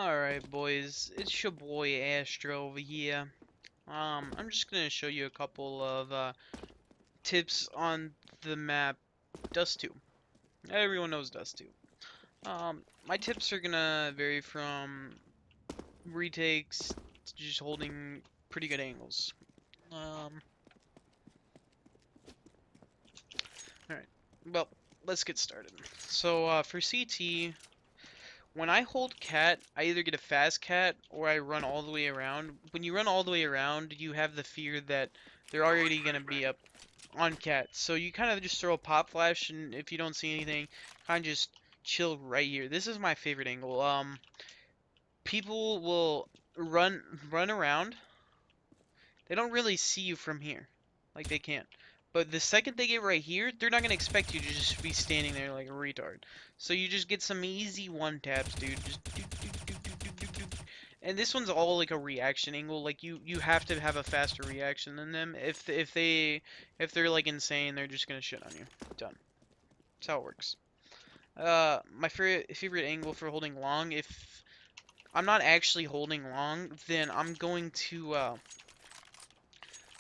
Alright boys, it's your boy Astro over here. I'm just gonna show you a couple of tips on the map Dust 2. Everyone knows Dust 2. My tips are gonna vary from retakes to just holding pretty good angles. Alright, well, let's get started. So for CT, when I hold cat, I either get a fast cat or I run all the way around. When you run all the way around, you have the fear that they're already going to be up on cat. So you kind of just throw a pop flash, and if you don't see anything, kind of just chill right here. This is my favorite angle. People will run around. They don't really see you from here. Like, they can't. But the second they get right here, they're not going to expect you to just be standing there like a retard. So you just get some easy one taps, dude. Just do, do, do, do, do, do, do. And this one's all like a reaction angle. Like you have to have a faster reaction than them. If they're like insane, they're just gonna shit on you. Done. That's how it works. My favorite angle for holding long. If I'm not actually holding long, then I'm going to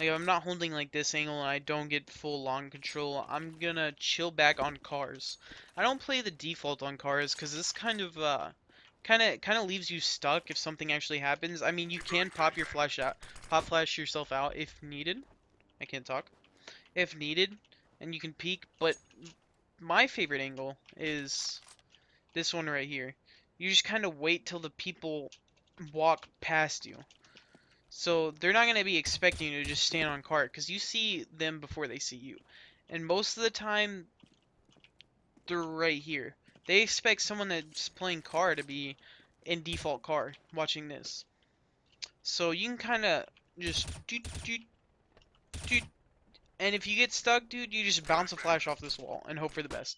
like, if I'm not holding like this angle and I don't get full long control, I'm gonna chill back on cars. I don't play the default on cars because this kind of leaves you stuck if something actually happens. I mean, you can pop flash yourself out if needed. I can't talk. If needed, and you can peek. But my favorite angle is this one right here. You just kind of wait till the people walk past you. So they're not going to be expecting you to just stand on cart because you see them before they see you. And most of the time, they're right here. They expect someone that's playing car to be in default car watching this. So you can kind of just doot, doot, doot. And if you get stuck, dude, you just bounce a flash off this wall and hope for the best.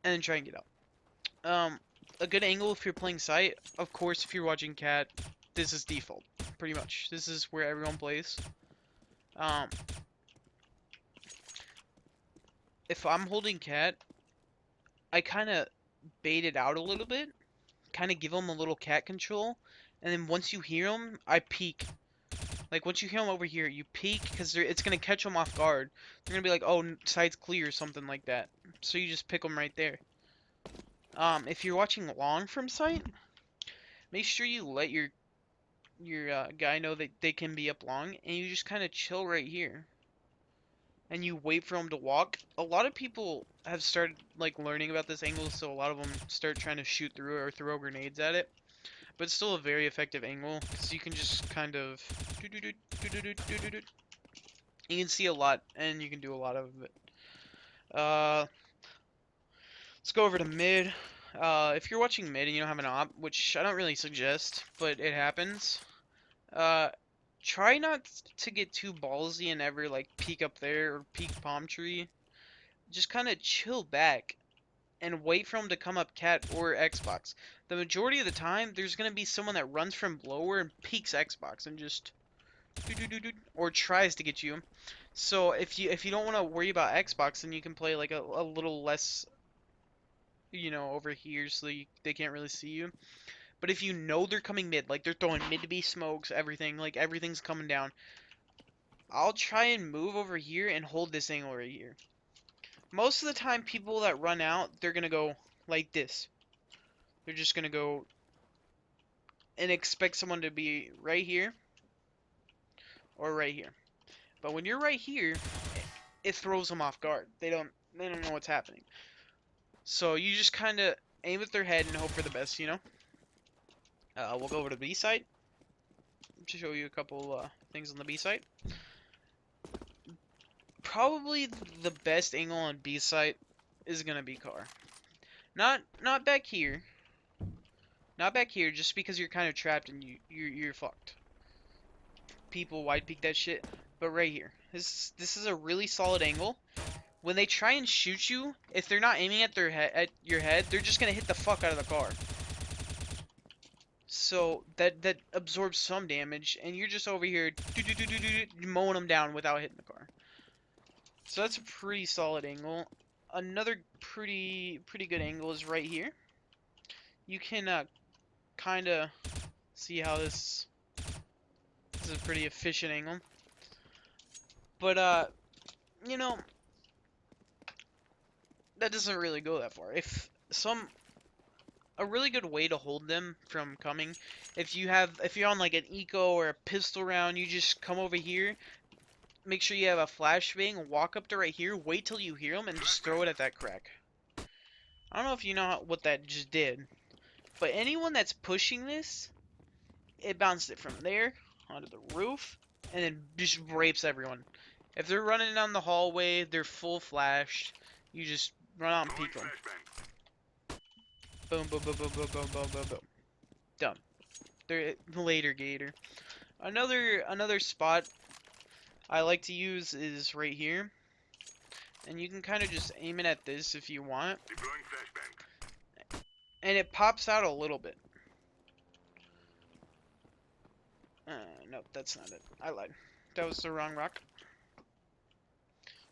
And then try and get out. A good angle if you're playing sight, of course, if you're watching cat, this is default, pretty much. This is where everyone plays. If I'm holding cat, I kind of bait it out a little bit, kind of give them a little cat control, and then once you hear them, I peek. Like, once you hear them over here, you peek, because it's going to catch them off guard. They're going to be like, oh, side's clear, or something like that. So you just pick them right there. If you're watching long from sight, make sure you let your guy know that they can be up long, and you just kind of chill right here. And you wait for them to walk. A lot of people have started like learning about this angle, so a lot of them start trying to shoot through it or throw grenades at it. But it's still a very effective angle because you can just kind of you can see a lot and you can do a lot of it. Let's go over to mid. If you're watching mid and you don't have an op, which I don't really suggest, but it happens. Try not to get too ballsy and ever like peek up there or peek palm tree. Just kind of chill back and wait for them to come up cat or Xbox. The majority of the time, there's gonna be someone that runs from lower and peeks Xbox and just or tries to get you. So if you don't want to worry about Xbox, then you can play like a little less, over here so they can't really see you. But if you know they're coming mid, like they're throwing mid to be smokes, everything, like everything's coming down, I'll try and move over here and hold this angle right here. Most of the time, people that run out, they're going to go like this. They're just going to go and expect someone to be right here or right here. But when you're right here, it throws them off guard. They don't know what's happening. So you just kind of aim at their head and hope for the best, We'll go over to the B site to show you a couple things on the B site. Probably the best angle on B site is gonna be car. Not back here. Not back here, just because you're kind of trapped and you're fucked. People wide peek that shit, but right here. This is a really solid angle. When they try and shoot you, if they're not aiming at your head, they're just gonna hit the fuck out of the car. So that absorbs some damage, and you're just over here mowing them down without hitting the car. So that's a pretty solid angle. Another pretty good angle is right here. you can kind of see how this is a pretty efficient angle. But you know, that doesn't really go that far. If a really good way to hold them from coming, if you're on like an eco or a pistol round, you just come over here, make sure you have a flashbang, walk up to right here, wait till you hear them, and just throw it at that crack. I don't know if you know what that just did, but anyone that's pushing this, it bounced it from there onto the roof, and then just rapes everyone. If they're running down the hallway, they're full flashed, you just run out and peek them. Boom, boom, boom, boom, boom, boom, boom, boom, boom. Done. They're later gator. Another spot I like to use is right here. And you can kind of just aim it at this if you want. And it pops out a little bit. Nope, that's not it. I lied. That was the wrong rock.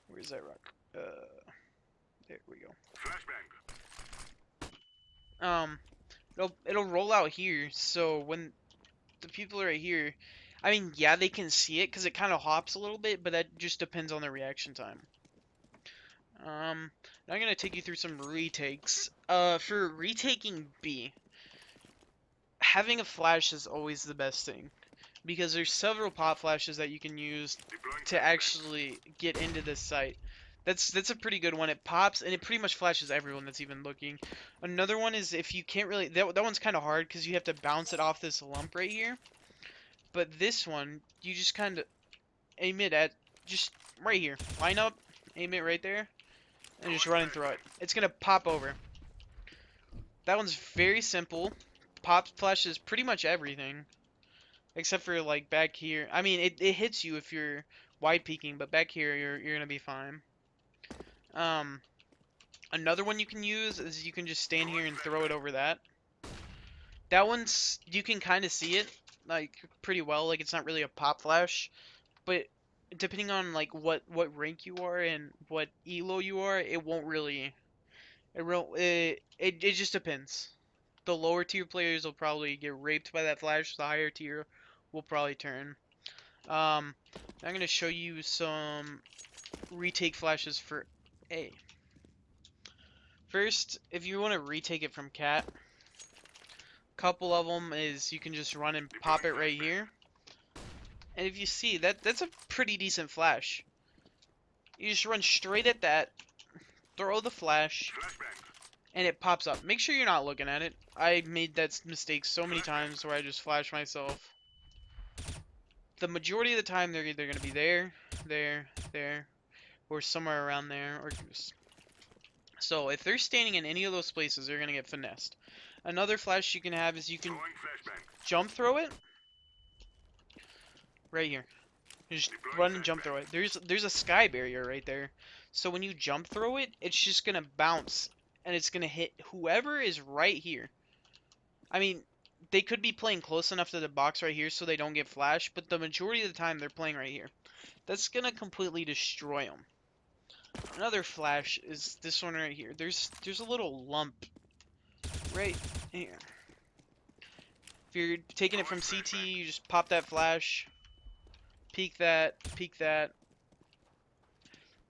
Where's that rock? There we go. It'll roll out here, so when the people are right here, I mean, yeah, they can see it because it kind of hops a little bit, but that just depends on the reaction time. Now I'm gonna take you through some retakes. For retaking B, having a flash is always the best thing because there's several pop flashes that you can use to actually get into this site. That's a pretty good one. It pops and it pretty much flashes everyone that's even looking. Another one is if you can't really that one's kind of hard because you have to bounce it off this lump right here. But this one, you just kind of aim it at just right here. Line up, aim it right there, and just running through it. It's gonna pop over. That one's very simple. Pop flashes pretty much everything. Except for like back here. I mean it hits you if you're wide peeking, but back here you're gonna be fine. Another one you can use is you can just stand here and throw it over that. That one's you can kinda see it like pretty well, like it's not really a pop flash. But depending on like what rank you are and what elo you are, it won't really it just depends. The lower tier players will probably get raped by that flash. The higher tier will probably turn. I'm gonna show you some retake flashes for A. First, if you want to retake it from cat, couple of them is you can just run and pop it right here. And if you see that's a pretty decent flash. You just run straight at that, throw the flash, and it pops up. Make sure you're not looking at it. I made that mistake so many times where I just flash myself. The majority of the time they're either going to be there, or somewhere around there, or just... So if they're standing in any of those places, they're going to get finessed. Another flash you can have is you can jump throw it right here. You just run and jump throw it. There's a sky barrier right there. So when you jump throw it, it's just going to bounce and it's going to hit whoever is right here. I mean, they could be playing close enough to the box right here so they don't get flashed, but the majority of the time they're playing right here. That's going to completely destroy them. Another flash is this one right here. There's a little lump right here. If you're taking it from CT, you just pop that flash, peek that, peek that.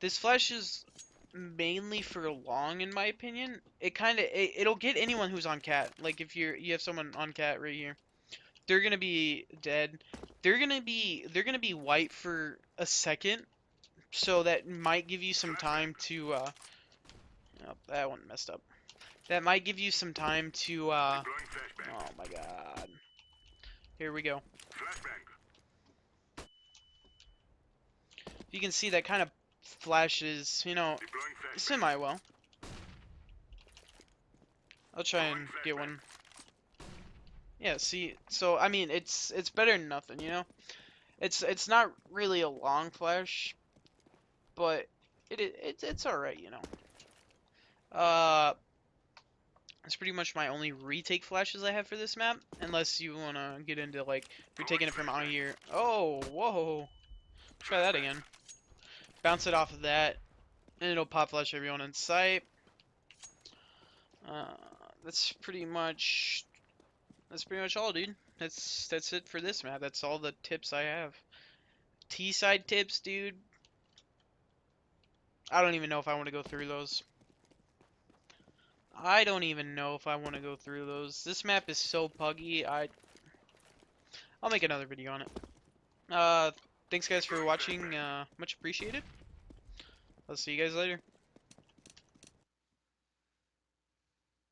This flash is mainly for long, in my opinion. It'll get anyone who's on cat. Like if you have someone on cat right here, they're gonna be dead. They're gonna be white for a second, so that might give you some time to oh, that one messed up. That might give you some time to oh my god. Here we go. You can see that kind of flashes, you know, semi well. I'll try and get one. Yeah, see, so I mean, it's better than nothing, you know. It's not really a long flash, but it's all right, you know. That's pretty much my only retake flashes I have for this map, unless you wanna get into like if you're taking it from out here. Oh, whoa! Try that again. Bounce it off of that, and it'll pop flash everyone in sight. that's pretty much all, dude. That's it for this map. That's all the tips I have. T-side tips, dude. I don't even know if I want to go through those. I don't even know if I want to go through those. This map is so buggy. I'll make another video on it. Thanks guys for watching. Much appreciated. I'll see you guys later.